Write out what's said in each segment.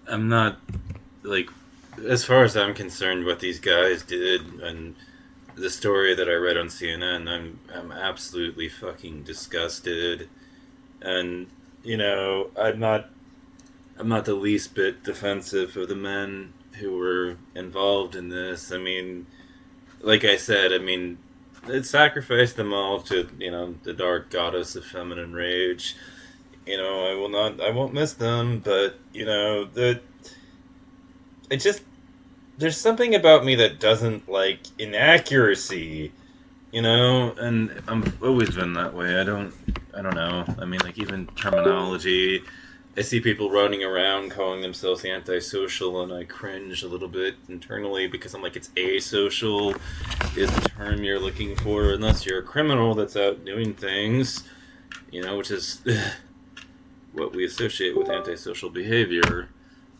I'm not like, as far as I'm concerned, what these guys did and the story that I read on CNN, I'm absolutely fucking disgusted, and I'm not the least bit defensive of the men who were involved in this. I mean, like I said, I mean, it sacrificed them all to the dark goddess of feminine rage. I won't miss them, but it just there's something about me that doesn't like inaccuracy, and I've always been that way. I don't know. I mean, like even terminology. I see people running around calling themselves antisocial, and I cringe a little bit internally because I'm like, it's asocial is the term you're looking for, unless you're a criminal that's out doing things, which is what we associate with antisocial behavior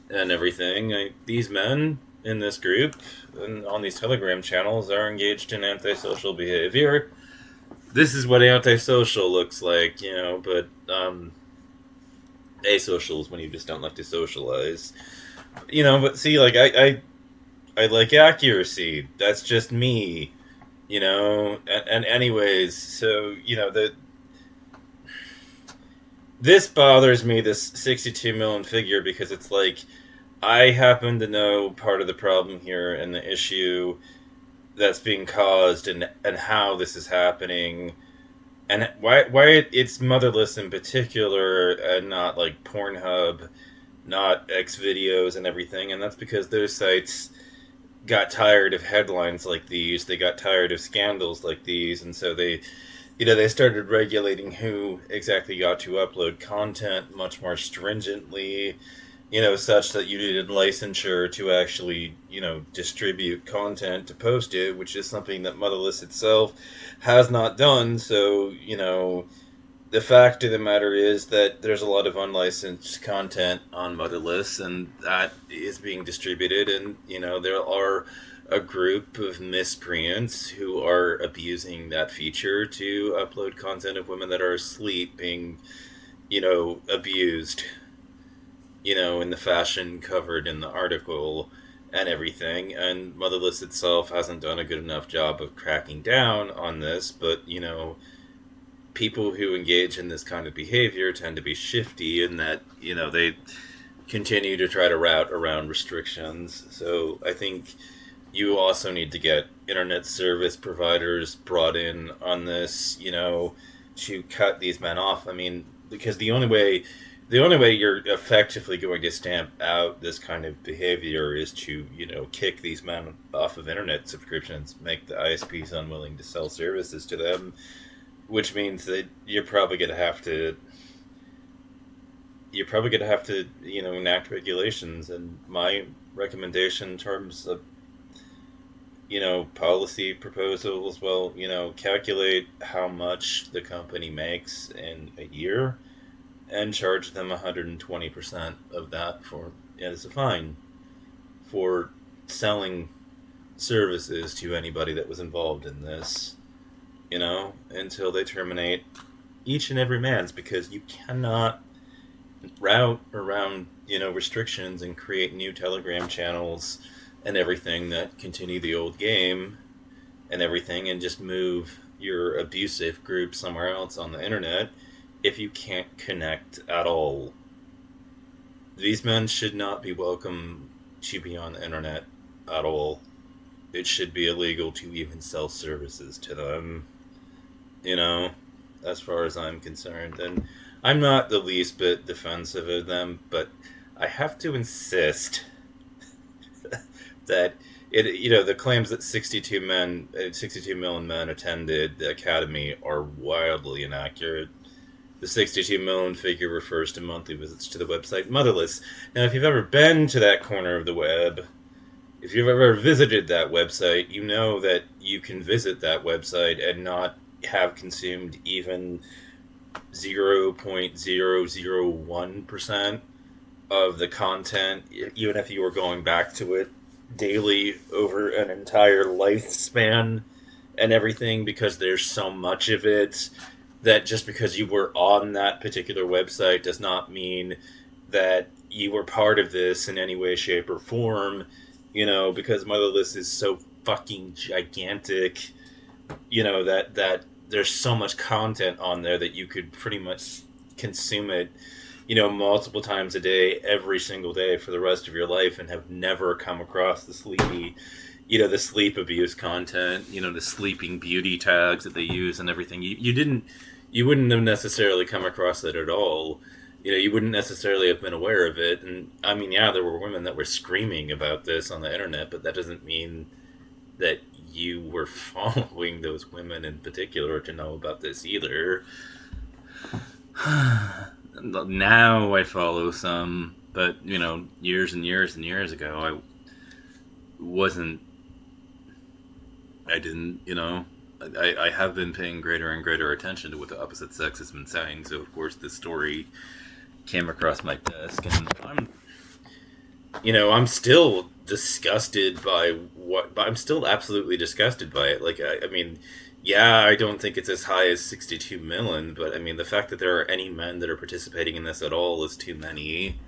and everything. These men in this group and on these Telegram channels are engaged in antisocial behavior. This is what antisocial looks like, but asocial is when you just don't like to socialize. But see, like I like accuracy. That's just me, and anyways, so this bothers me, this 62 million figure, because it's like I happen to know part of the problem here and the issue that's being caused, and how this is happening, and why it's Motherless in particular, and not like Pornhub, not X videos and everything. And that's because those sites got tired of headlines like these. They got tired of scandals like these, and so they started regulating who exactly got to upload content much more stringently, such that you needed licensure to actually, distribute content to post it, which is something that Motherless itself has not done. So, the fact of the matter is that there's a lot of unlicensed content on Motherless, and that is being distributed, and, there are a group of miscreants who are abusing that feature to upload content of women that are asleep being, abused, in the fashion covered in the article and everything. And Motherless itself hasn't done a good enough job of cracking down on this, but, people who engage in this kind of behavior tend to be shifty in that, they continue to try to route around restrictions. So I think you also need to get internet service providers brought in on this, to cut these men off. I mean, because the only way you're effectively going to stamp out this kind of behavior is to, kick these men off of internet subscriptions, make the ISPs unwilling to sell services to them, which means that you're probably going to have to enact regulations. And my recommendation in terms of policy proposals, well, calculate how much the company makes in a year and charge them 120% of that for as a fine for selling services to anybody that was involved in this, until they terminate each and every man's, because you cannot route around, restrictions and create new Telegram channels and everything that continue the old game and everything, and just move your abusive group somewhere else on the internet if you can't connect at all. These men should not be welcome to be on the internet at all. It should be illegal to even sell services to them, you know, as far as I'm concerned. And I'm not the least bit defensive of them, but I have to insist that the claims that 62 million men attended the academy are wildly inaccurate. The 62 million figure refers to monthly visits to the website Motherless. Now, if you've ever been to that corner of the web, if you've ever visited that website, you know that you can visit that website and not have consumed even 0.001% of the content, even if you were going back to it daily over an entire lifespan and everything, because there's so much of it that just because you were on that particular website does not mean that you were part of this in any way, shape, or form, because Motherless is so fucking gigantic, that there's so much content on there that you could pretty much consume it, multiple times a day, every single day for the rest of your life, and have never come across the sleep abuse content, the sleeping beauty tags that they use and everything. You wouldn't have necessarily come across it at all. You wouldn't necessarily have been aware of it. And I mean, yeah, there were women that were screaming about this on the internet, but that doesn't mean that you were following those women in particular to know about this either. Now I follow some, but years and years and years ago, wasn't. I didn't. I have been paying greater and greater attention to what the opposite sex has been saying. So of course, this story came across my desk, and I'm still disgusted by but I'm still absolutely disgusted by it. Like, I mean, yeah, I don't think it's as high as 62 million, but I mean, the fact that there are any men that are participating in this at all is too many.